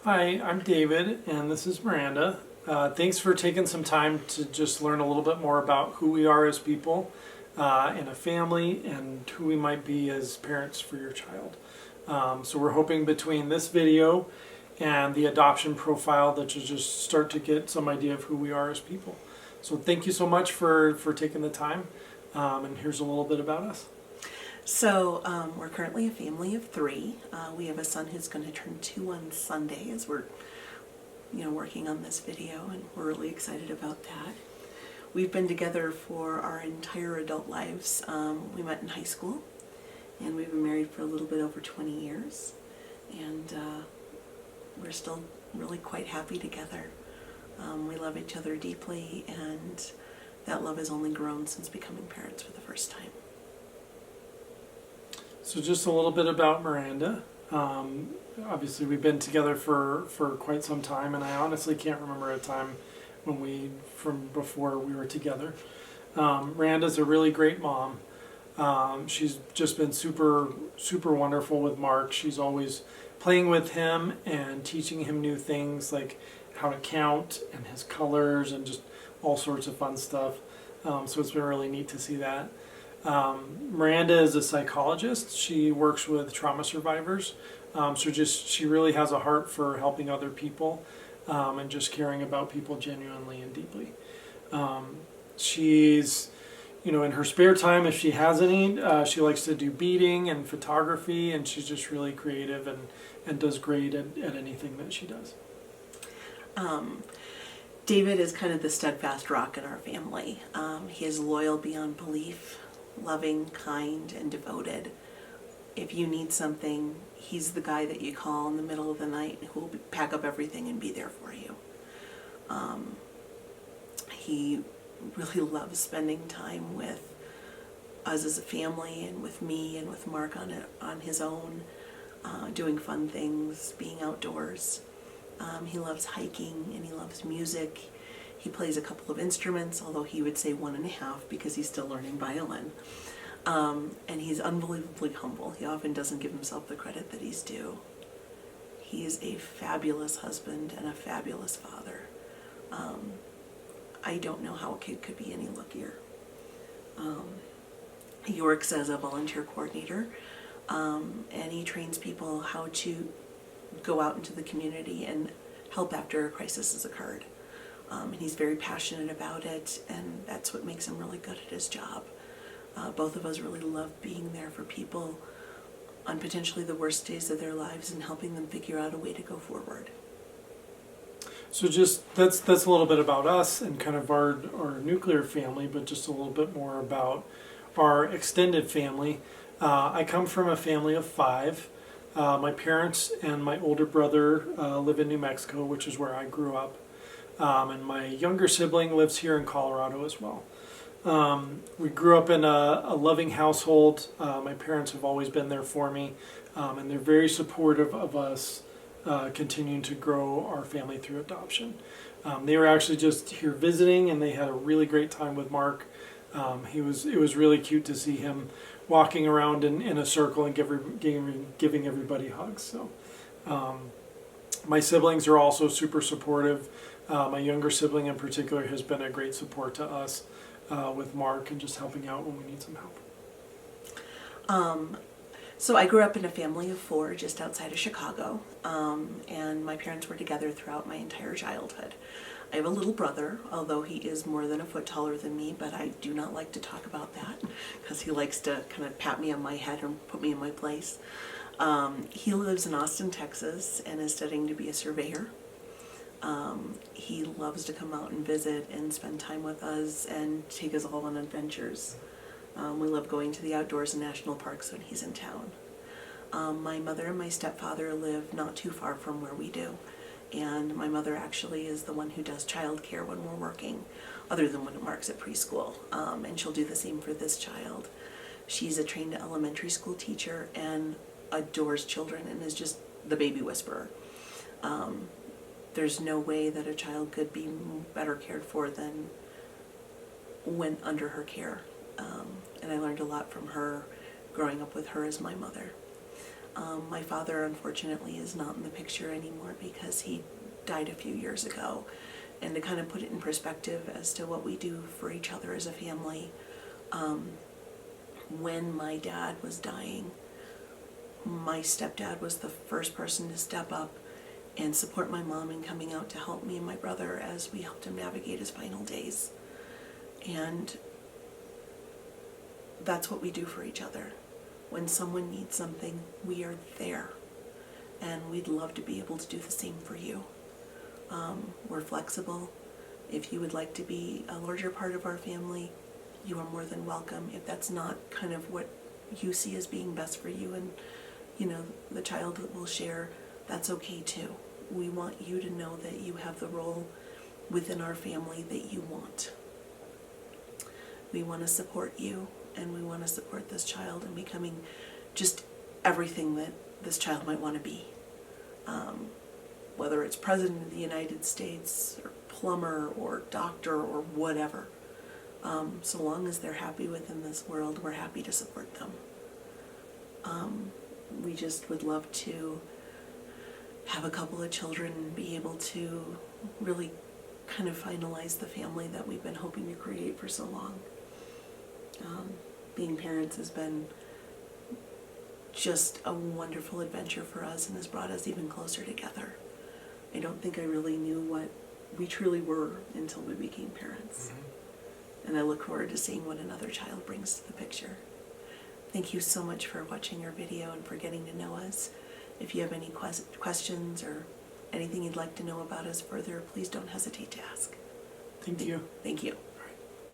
Hi, I'm David, and this is Miranda. Thanks for taking some time to just learn a little bit more about who we are as people in a family and who we might be as parents for your child. So we're hoping between this video and the adoption profile that you just start to get some idea of who we are as people. So thank you so much for taking the time, and here's a little bit about us. So we're currently a family of three. We have a son who's going to turn 2 on Sunday as we're, working on this video, and we're really excited about that. We've been together for our entire adult lives. We met in high school, and we've been married for a little bit over 20 years, and we're still really quite happy together. We love each other deeply, and that love has only grown since becoming parents for the first time. So just a little bit about Miranda. Obviously, we've been together for quite some time, and I honestly can't remember a time from before we were together. Miranda's a really great mom. She's just been super wonderful with Mark. She's always playing with him and teaching him new things like how to count and his colors and just all sorts of fun stuff. So it's been really neat to see that. Miranda is a psychologist. She works with trauma survivors. She really has a heart for helping other people and just caring about people genuinely and deeply. She's, in her spare time, if she has any, she likes to do beading and photography, and she's just really creative and does great at anything that she does. David is kind of the steadfast rock in our family. He is loyal beyond belief, loving, kind, and devoted. If you need something, he's the guy that you call in the middle of the night who will pack up everything and be there for you. He really loves spending time with us as a family and with me and with Mark on his own, doing fun things, being outdoors. He loves hiking and he loves music. He plays a couple of instruments, although he would say 1.5 because he's still learning violin. And he's unbelievably humble. He often doesn't give himself the credit that he's due. He is a fabulous husband and a fabulous father. I don't know how a kid could be any luckier. He works as a volunteer coordinator, and he trains people how to go out into the community and help after a crisis has occurred. And he's very passionate about it, and that's what makes him really good at his job. Both of us really love being there for people on potentially the worst days of their lives and helping them figure out a way to go forward. So just that's a little bit about us and kind of our nuclear family, but just a little bit more about our extended family. I come from a family of 5. My parents and my older brother live in New Mexico, which is where I grew up. And my younger sibling lives here in Colorado as well. We grew up in a loving household. My parents have always been there for me, and they're very supportive of us continuing to grow our family through adoption. They were actually just here visiting, and they had a really great time with Mark. It was really cute to see him walking around in a circle and giving everybody hugs. So my siblings are also super supportive. My younger sibling in particular has been a great support to us with Mark and just helping out when we need some help. So I grew up in a family of 4 just outside of Chicago, and my parents were together throughout my entire childhood. I have a little brother, although he is more than a foot taller than me, but I do not like to talk about that because he likes to kind of pat me on my head and put me in my place. He lives in Austin, Texas, and is studying to be a surveyor. He loves to come out and visit and spend time with us and take us all on adventures. We love going to the outdoors and national parks when he's in town. My mother and my stepfather live not too far from where we do, and my mother actually is the one who does childcare when we're working, other than when Mark's at preschool, and she'll do the same for this child. She's a trained elementary school teacher and adores children and is just the baby whisperer. There's no way that a child could be better cared for than when under her care. And I learned a lot from her growing up with her as my mother. My father, unfortunately, is not in the picture anymore because he died a few years ago. And to kind of put it in perspective as to what we do for each other as a family, when my dad was dying, my stepdad was the first person to step up and support my mom in coming out to help me and my brother as we helped him navigate his final days. And that's what we do for each other. When someone needs something, we are there. And we'd love to be able to do the same for you. We're flexible. If you would like to be a larger part of our family, you are more than welcome. If that's not kind of what you see as being best for you and, you know, the child that will share, that's okay too. We want you to know that you have the role within our family that you want. We want to support you, and we want to support this child in becoming just everything that this child might want to be. Whether it's President of the United States, or plumber, or doctor, or whatever. So long as they're happy within this world, we're happy to support them. We just would love to have a couple of children and be able to really kind of finalize the family that we've been hoping to create for so long. Being parents has been just a wonderful adventure for us and has brought us even closer together. I don't think I really knew what we truly were until we became parents. And I look forward to seeing what another child brings to the picture. Thank you so much for watching our video and for getting to know us. If you have any questions or anything you'd like to know about us further, please don't hesitate to ask. Thank you. Thank you.